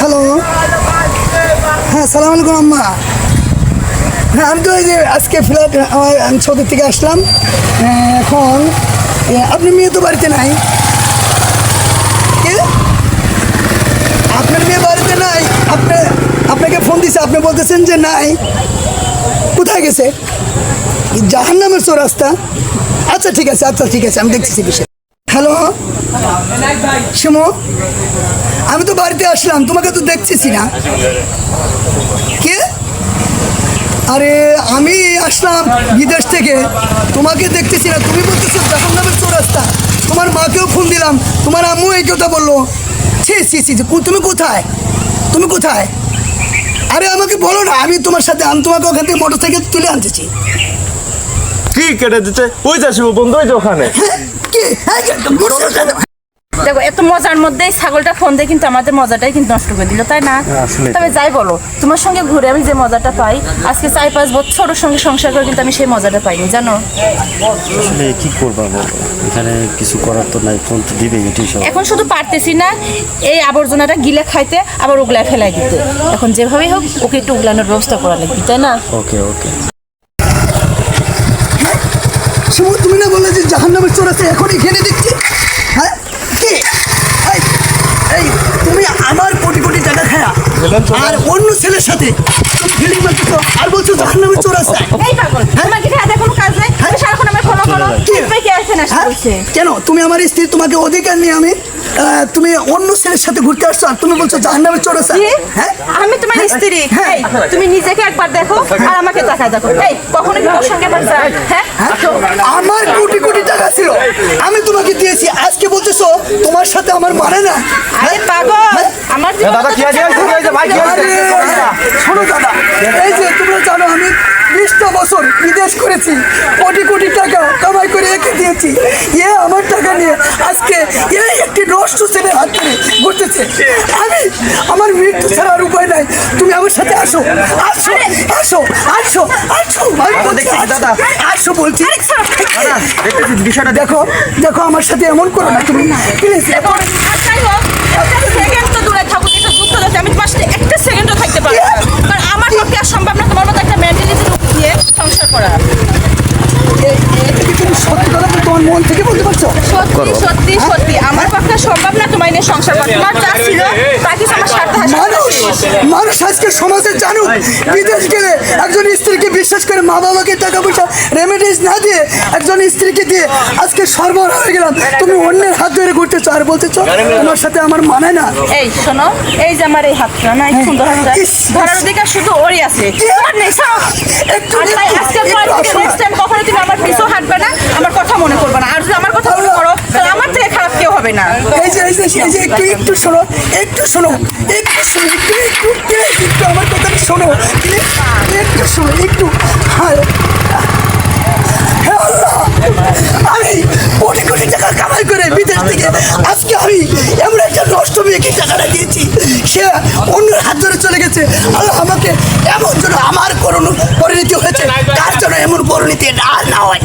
Hello, হ্যাঁ সালাম আলাইকুম আম্মা। হ্যাঁ আমি তো এই যে আজকে ফ্ল্যাট আমি সৌদি থেকে আসলাম। এখন আপনি মেয়ে তো বাড়িতে নাই। কে? আপনার মেয়ে বাড়িতে নাই? আপনাকে ফোন দিছে, আপনি বলতেছেন যে নাই। কোথায় গেছে? জাহান্নামের চৌরাস্তা। আচ্ছা ঠিক আছে, আমি দেখতেছি বিষয়। হ্যালো শিমু, আমি তো বাড়িতে আসলাম, তোমাকে তো দেখতেছি না। কে? আরে আমি আসলাম বিদেশ থেকে, তোমাকে দেখতেছি না। তুমি বলতেছো জাহান্নামের চৌরাস্তা। তোমার মাকেও ফোন দিলাম, তোমার আম্মু এই কথা বললো। ছি, তুমি কোথায়? আরে আমাকে বলো না, আমি তোমাকে ওখান থেকে মোটরসাইকেল তুলে আনতেছি। কি কেটে দিচ্ছে? ওই যা শিব বন্ধু, ওই যে ওখানে। দেখো এত মজার মধ্যে ছাগলটা ফোন দিয়ে কিন্তু আমাদের মজাটাই কিন্তু নষ্ট করে দিল, তাই না? তবে যাই বলো, তোমার সঙ্গে ঘুরে আমি যে মজাটা পাই, আজকে 4-5 বছর ওর সঙ্গে সংসার করে কিন্তু আমি সেই মজাটা পাইনি, জানো? আসলে কি করবা বলো, এখানে কিছু করার তো নাই, ফোন তো দিবে এটাই সব। এখন শুধু পারতেছি না এই আবর্জনাটা গিলে খাইতে, আবার ওগুলা ফেলাই দিতে। এখন যেভাবেই হোক ওকে একটু উগলানোর ব্যবস্থা করা লাগবে, তাই না? ওকে তুমি না বললে যে জাহান্নামের চৌরাস্তা, এখন এখানে দেখছি। হ্যাঁ কি? এই তুমি আমার কোটি টাকা খায়া আর অন্য ছেলের সাথে তুমি ফিলিং মারতেছো আর বলছো জাহান্নামের চৌরাস্তা। এই পাগল, তোমার কি হাতে কোনো কাজ নাই? তুমি সারাক্ষণ আমার ফলো করো, কি কে আসে না বলছে? কেন? তুমি আমার স্ত্রী, তোমাকে অধিকার নিয়ে তুমি অন্য ছেলের সাথে ঘুরতে আসছো আর তুমি বলছো জাহান্নামের চৌরাস্তা। হ্যাঁ আমি তোমার স্ত্রী। এই তুমি নিজেকে একবার দেখো আর আমাকে তাকায় দেখো। এই কখনো কি ওর সঙ্গে বাঁচা? হ্যাঁ আমার কোটি টাকা ছিল, আমি তোমাকে দিয়েছি, আজকে বলতেছো তোমার সাথে আমার মানে না। আরে পাগল, আমার দাদা কি আছে? ভাই কি আছে? শোনো দাদা, এই যে তোমরা জানো আমি 20টা বছর বিদেশ করেছি, কোটি টাকা কামাই করে রেখে দিয়েছি। আমার টাকা নিয়ে আজকে একটি নষ্ট ছেলের হাত ধরে ঘুরতেছে। আমার মৃত্যু ছাড়া আর উপায় নাই। তুমি আমার সাথে আসো বলছি। বিষয়টা দেখো আমার সাথে এমন করো না তুমি, প্লিজ। আমি তোমার সাথে একটা সেকেন্ডও থাকতে পারবো না, কারণ আমার পক্ষে আর সম্ভব না তোমার মতো একটা মেন্টালিটি নিয়ে সংসার করা। তুমি সত্যি কথা তোমার মন থেকে বলতে পারছো? সত্যি আমার পক্ষে সম্ভব না তোমার নিয়ে সংসার করা। তোমার যা ছিল তা কিছু আমার স্বার্থ মানুষ আজকে সমাজে জানুক, বিদেশ গেলে একজন স্ত্রীকে বিশ্বাস করে মা বাবাকে টাকা পয়সা রেমিটেন্স না দিয়ে একজন স্ত্রীকে দিয়ে আজকে সর্বনাশ হয়ে গেলাম। তুমি অন্যের হাত ধরে ঘুরতেছো আর বলতেছো তোমার সাথে আমার মানে না। এই শোনো, এই যে আমার এই হাতটা না, এই সুন্দর হাতটা ধরার অধিকার শুধু ওরই আছে, আমার নেই। কখনো তুমি আমার পিছু হাঁটবে না, আমার কথা মনে করবে না। আর যদি আমার কথা মনে করো তাহলে আমার থেকে খারাপ কেউ হবে না। এই যে একটু শোনো, একটু আমার কথাটা শোনো, একটু। আমি কোটি টাকা কামাই করে বিদেশ থেকে আজকে আমি এমন একটা নষ্ট মেয়েকে টাকাটা দিয়েছি, সে অন্যের হাত ধরে চলে গেছে। আমাকে এমন জন্য আমার পরিণতি হয়েছে, তার জন্য এমন পরিণতি আর না হয়।